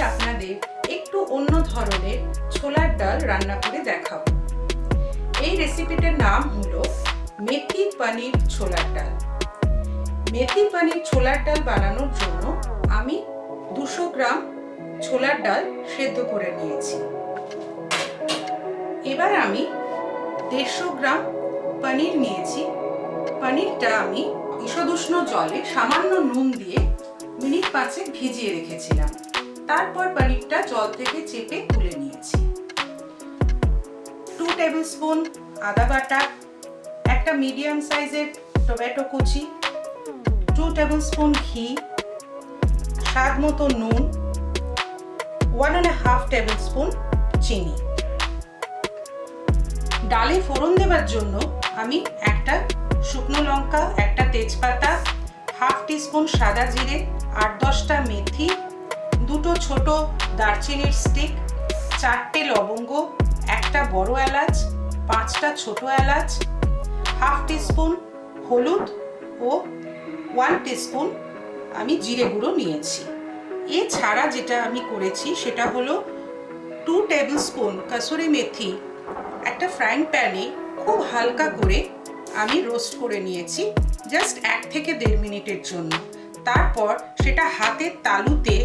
আপনাদের একটু অন্য ধরনের ছোলার ডাল রান্না করে দেখাবো। এই রেসিপিটার নাম হলো মেথি পনির ছোলার ডাল। মেথি পনির ছোলার ডাল বানানোর জন্য আমি 200 গ্রাম ছোলার ডাল সেদ্ধ করে নিয়েছি। এবার আমি 150 গ্রাম পনির নিয়েছি। পনিরটা আমি ঈষদুষ্ণ জলে সামান্য নুন দিয়ে মিনিট 5 ভিজিয়ে রেখেছিলাম। তারপর পনিরটা জল থেকে চেপে তুলে নিয়েছি। 2 টেবিল স্পুন আদা বাটা, একটা মিডিয়াম সাইজের টমেটো কুচি, 2 টেবিল স্পুন ঘি, স্বাদ মতো নুন, 1.5 টেবিল স্পুন চিনি। ডালে ফোড়ন দেওয়ার জন্য আমি একটা শুকনো লঙ্কা, একটা তেজপাতা, হাফ টিস্পুন সাদা জিরে, 8-10টা মেথি, 2টো ছোট দারচিনির স্টিক, 4টে লবঙ্গ, একটা বড় এলাচ, 5টা ছোট এলাচ, হাফ টিস্পুন হলুদ ও 1 টিস্পুন আমি জিরে গুঁড়ো নিয়েছি। এছাড়া যেটা আমি করেছি সেটা হলো 2 টেবিল স্পুন কসুরি মেথি একটা ফ্রাইং প্যানে খুব হালকা করে আমি রোস্ট করে নিয়েছি, জাস্ট 1 থেকে 1.5 মিনিটের জন্য। তারপর সেটা হাতের তালুতে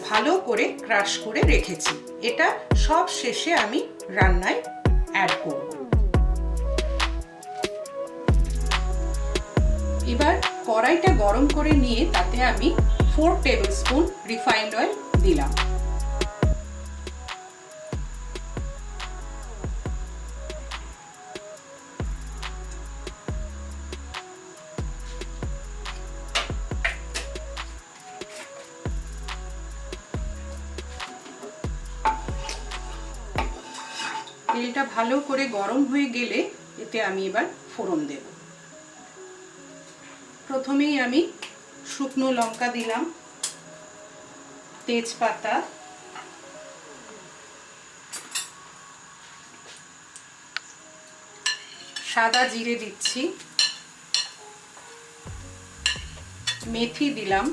ভালো করে ক্রাশ করে রেখেছি। এটা সব শেষে আমি রান্নায় অ্যাড করব। এবার কড়াইটা গরম করে নিয়ে তাতে আমি 4 টেবিল স্পুন রিফাইন্ড অয়েল দিলাম। তেলটা ভালো করে গরম হয়ে গেলে এতে আমি এবার ফোড়ন দেব। প্রথমেই আমি শুকনো লঙ্কা দিলাম, তেজপাতা, সাদা জিরে দিচ্ছি, মেথি দিলাম।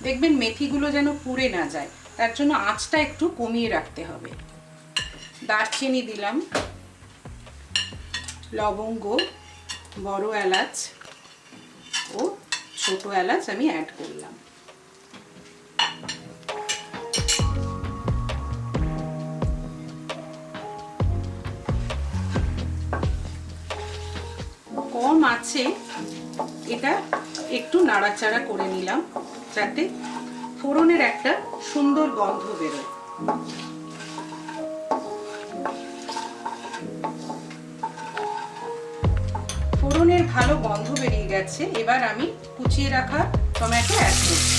দেখবেন মেথিগুলো যেন পুড়ে না যায়, তার জন্য আঁচটা একটু কমিয়ে রাখতে হবে। দারচিনি দিলাম, লবঙ্গ, বড় এলাচ ও ছোট এলাচ আমি অ্যাড করলাম। কম আছে এটা একটু নাড়াচাড়া করে নিলাম যাতে ফোড়নের একটা সুন্দর গন্ধ বেরোয়। ফোড়নের ভালো গন্ধ বেরিয়ে গেছে। এবার আমি কুচিয়ে রাখা টমেটো অ্যাড করছি।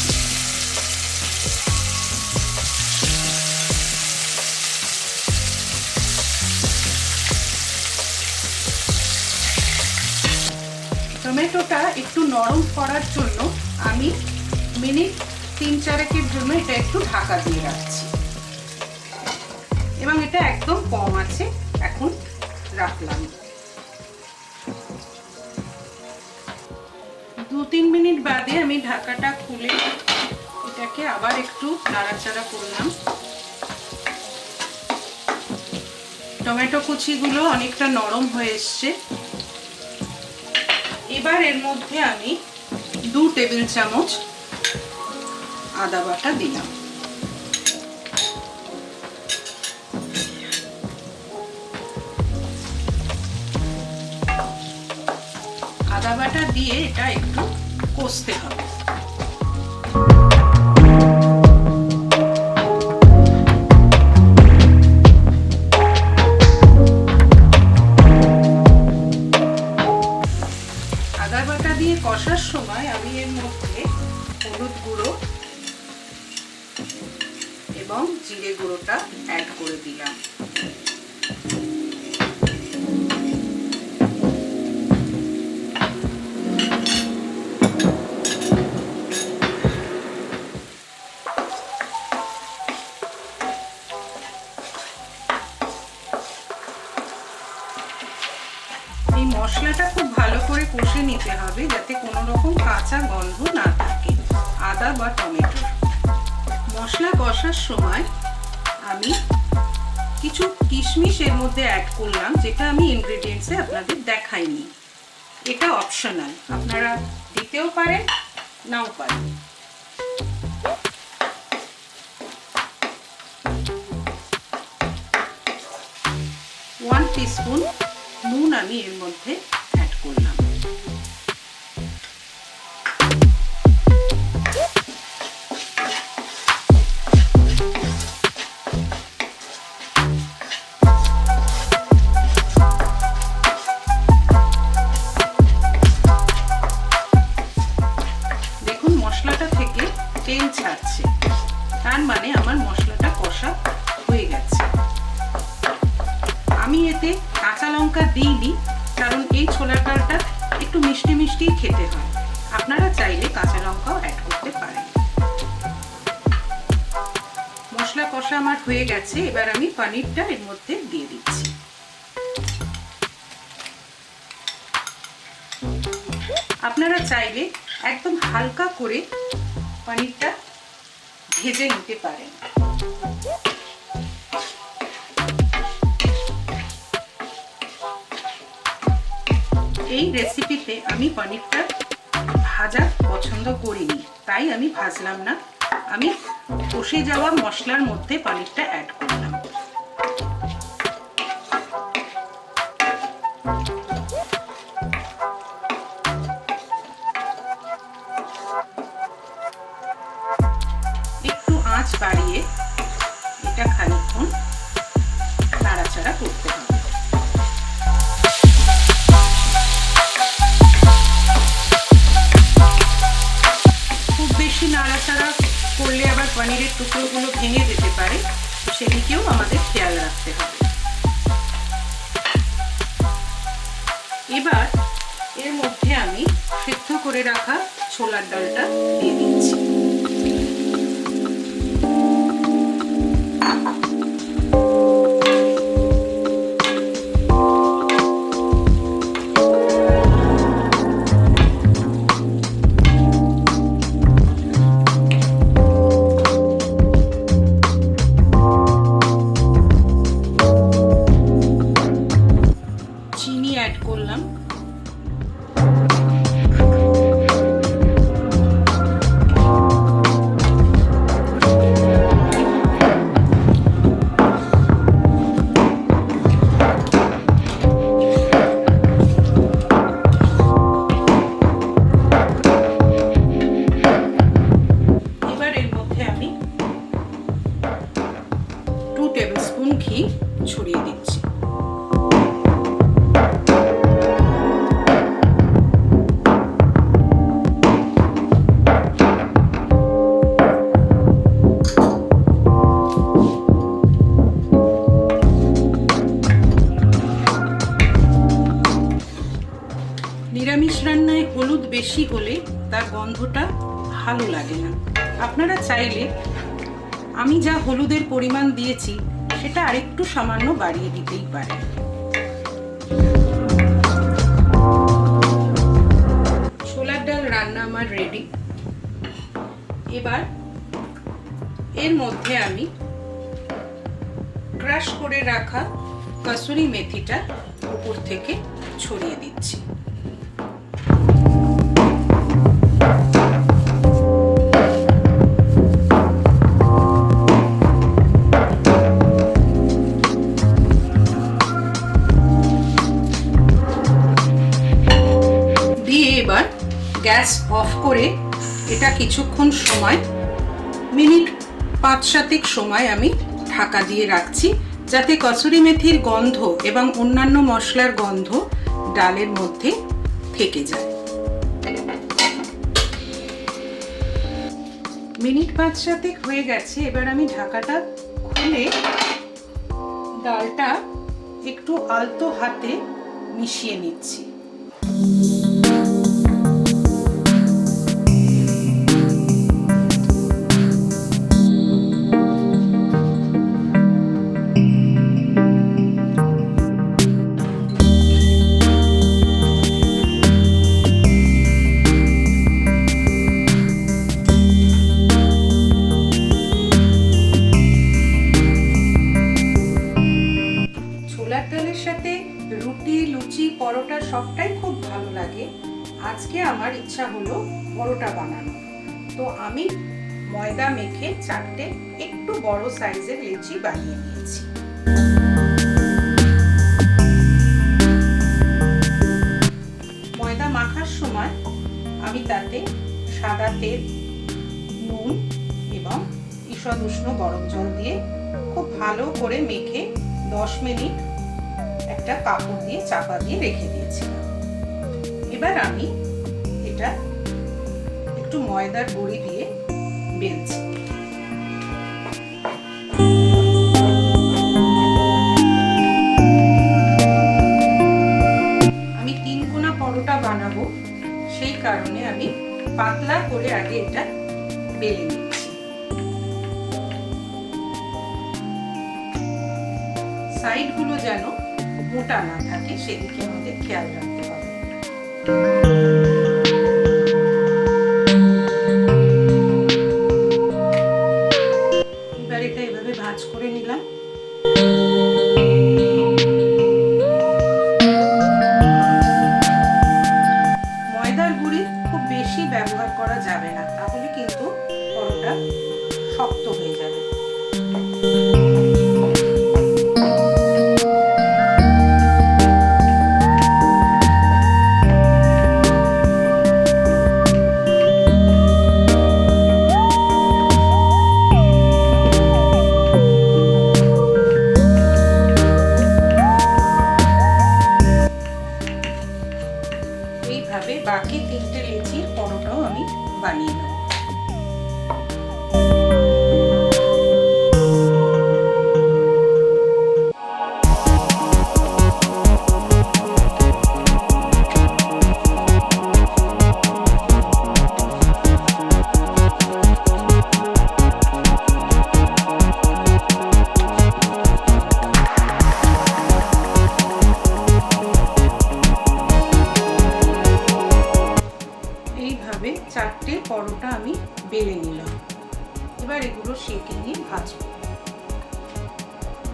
টমেটোটা একটু নরম করার জন্য আমি মিনিট 3-4 জন্য এটা একটু ঢাকা দিয়ে রাখছি এবং এটা একদম কম আছে এখন রাখলাম। 2-3 মিনিট বাদে আমি ঢাকাটা খুলে এটাকে আবার একটু নাড়াচাড়া করলাম। টমেটো কুচিগুলো অনেকটা নরম হয়ে এসছে। এবার এর মধ্যে আমি 2 টেবিল চামচ আদা বাটা দিলাম। আদা বাটা দিয়ে এটা একটু কষতে হবে। আদা বাটা দিয়ে কষার সময় আমি এর মধ্যে হলুদ গুঁড়ো এবং জিরে গুঁড়োটা অ্যাড করে দিলাম। এই মশলাটা খুব ভালো করে কষে নিতে হবে যাতে কোনো রকম কাঁচা গন্ধ না থাকে আদা বা টমেটোর। মশলা কষার সময় আমি কিছু কিশমিশ এর মধ্যে অ্যাড করলাম, যেটা আমি ইনগ্রেডিয়েন্টসে আপনাদের দেখাইনি। এটা অপশনাল, আপনারা দিতেও পারেন নাও পারেন। 1 টিস্পুন নুন আমি এর মধ্যে অ্যাড করলাম। দেখুন মশলাটা থেকে তেল ছাড়ছে, তার মানে আমার মশলাটা কষা হয়ে গেছে। আমি এতে কাঁচা লঙ্কা দিইনি, কারণ এই ছোলার ডালটা একটু মিষ্টি মিষ্টি খেতে হয়। আপনারা চাইলে কাঁচা লঙ্কাও অ্যাড করতে পারেন। মশলা কষা আমার হয়ে গেছে, এবার আমি পনিরটা এর মধ্যে দিয়ে দিচ্ছি। আপনারা চাইলে একদম হালকা করে পনিরটা ভেজে নিতে পারেন। এই রেসিপিতে আমি পনিরটা ভাজা পছন্দ করিনি, তাই আমি ভাজলাম না। আমি কষে যাওয়া মশলার মধ্যে পনিরটা অ্যাড করলাম। একটু আঁচ বাড়িয়ে এটা খানিকক্ষণ নাড়াচাড়া করতে হবে। নাড়াচাড়া করলে আবার পনিরের টুকরোগুলো ভেঙে যেতে পারে, সেদিকেও আমাদের খেয়াল রাখতে হবে। এবার এর মধ্যে আমি সিদ্ধ করে রাখা ছোলার ডালটা দিয়ে দিচ্ছি। অ্যাড করলাম। এবার এর মধ্যে আমি 2 টেবিলস্পুন ঘি ছড়িয়ে দিচ্ছি। নিরামিষ রান্নায় হলুদ বেশি হলে তার গন্ধটা ভালো লাগে না। আপনারা চাইলে আমি যা হলুদের পরিমাণ দিয়েছি সেটা আরেকটু সামান্য বাড়িয়ে দিতেই পারেন। ছোলার ডাল রান্না আমার রেডি। এবার এর মধ্যে আমি ক্রাশ করে রাখা কসুরি মেথিটা উপর থেকে ছড়িয়ে দিচ্ছি। এবার গ্যাস অফ করে এটা কিছুক্ষণ সময়, মিনিট 5-7 সময় আমি ঢাকা দিয়ে রাখছি, যাতে কসুরি মেথির গন্ধ এবং অন্যান্য মশলার গন্ধ ডালের মধ্যে থেকে যায়। মিনিট 5-7 হয়ে গেছে। এবার আমি ঢাকাটা খুলে ডালটা একটু আলতো হাতে মিশিয়ে নিচ্ছি। সবটাই খুব ভালো লাগে। আজকে আমার ইচ্ছা হলো পরোটা বানানো, তো আমি ময়দা মেখে 4টে একটু বড় সাইজের লেচি বানিয়ে নিয়েছি। ময়দা মাখার সময় আমি তাতে সাদা তেল, নুন এবং ঈষৎ উষ্ণ গরম জল দিয়ে খুব ভালো করে মেখে 10 মিনিট একটা কাপড় দিয়ে চাপা দিয়ে রেখে দিয়েছিলাম। এবার আমি এটা একটু ময়দার গুঁড়ি দিয়ে বেলছি। আমি 3 কোনা পরোটা বানাবো, সেই কারণে আমি পাতলা করে আগে এটা বেলে নিচ্ছি। সাইডগুলো যেন মোটা না থাকে সেদিকে আমাদের খেয়াল রাখতে হবে। এবার এটা এভাবে ভাঁজ করে নিলাম। ময়দার গুঁড়ি খুব বেশি ব্যবহার করা যাবে না, তাহলে কিন্তু পরোটা শক্ত হয়ে যাবে। এইভাবে বাকি 3টে লেচির পরোটাও আমি বানিয়ে নেব। এইভাবে 4টে পরোটা আমি বেলে নিলাম। এবার এগুলো সেঁকে নিয়ে ভাজবো।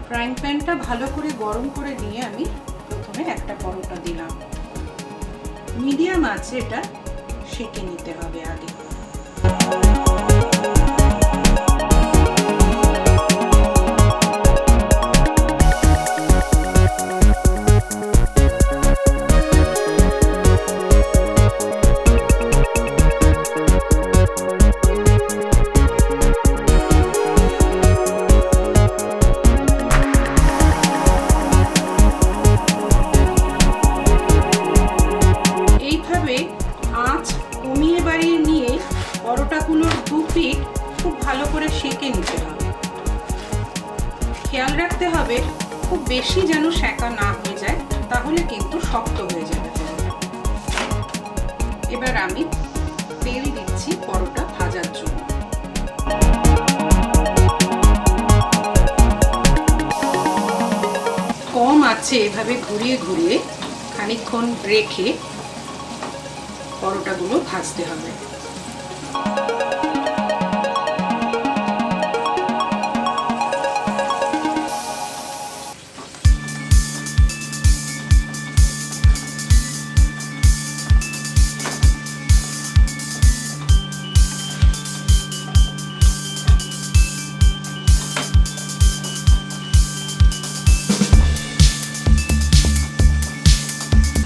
ফ্রাইং প্যানটা ভালো করে গরম করে নিয়ে আমি প্রথমে একটা পরোটা দিলাম। মিডিয়াম আছে, এটা সেঁকে নিতে হবে আগে। আঁচ কমিয়ে বাড়িয়ে নিয়ে পরোটাগুলোর 2 পিঠ খুব ভালো করে সেঁকে নিতে হবে। খেয়াল রাখতে হবে খুব বেশি যেন সেঁকা না হয়ে যায়, তাহলে কিন্তু শক্ত হয়ে যাবে পরোটা। এবার আমি তেল দিচ্ছি পরোটা ভাজার জন্য। কম আছে এভাবে ঘুরিয়ে ঘুরিয়ে খানিকক্ষণ রেখে পরোটাগুলো ভাজতে হবে।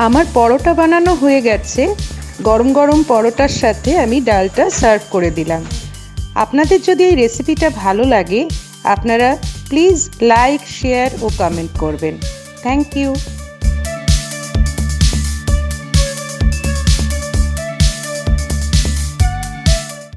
আমার পরোটা বানানো হয়ে গেছে। গরম গরম পরোটার সাথে আমি ডালটা সার্ভ করে দিলাম। আপনাদের যদি এই রেসিপিটা ভালো লাগে, আপনারা প্লিজ লাইক, শেয়ার ও কমেন্ট করবেন। Thank you.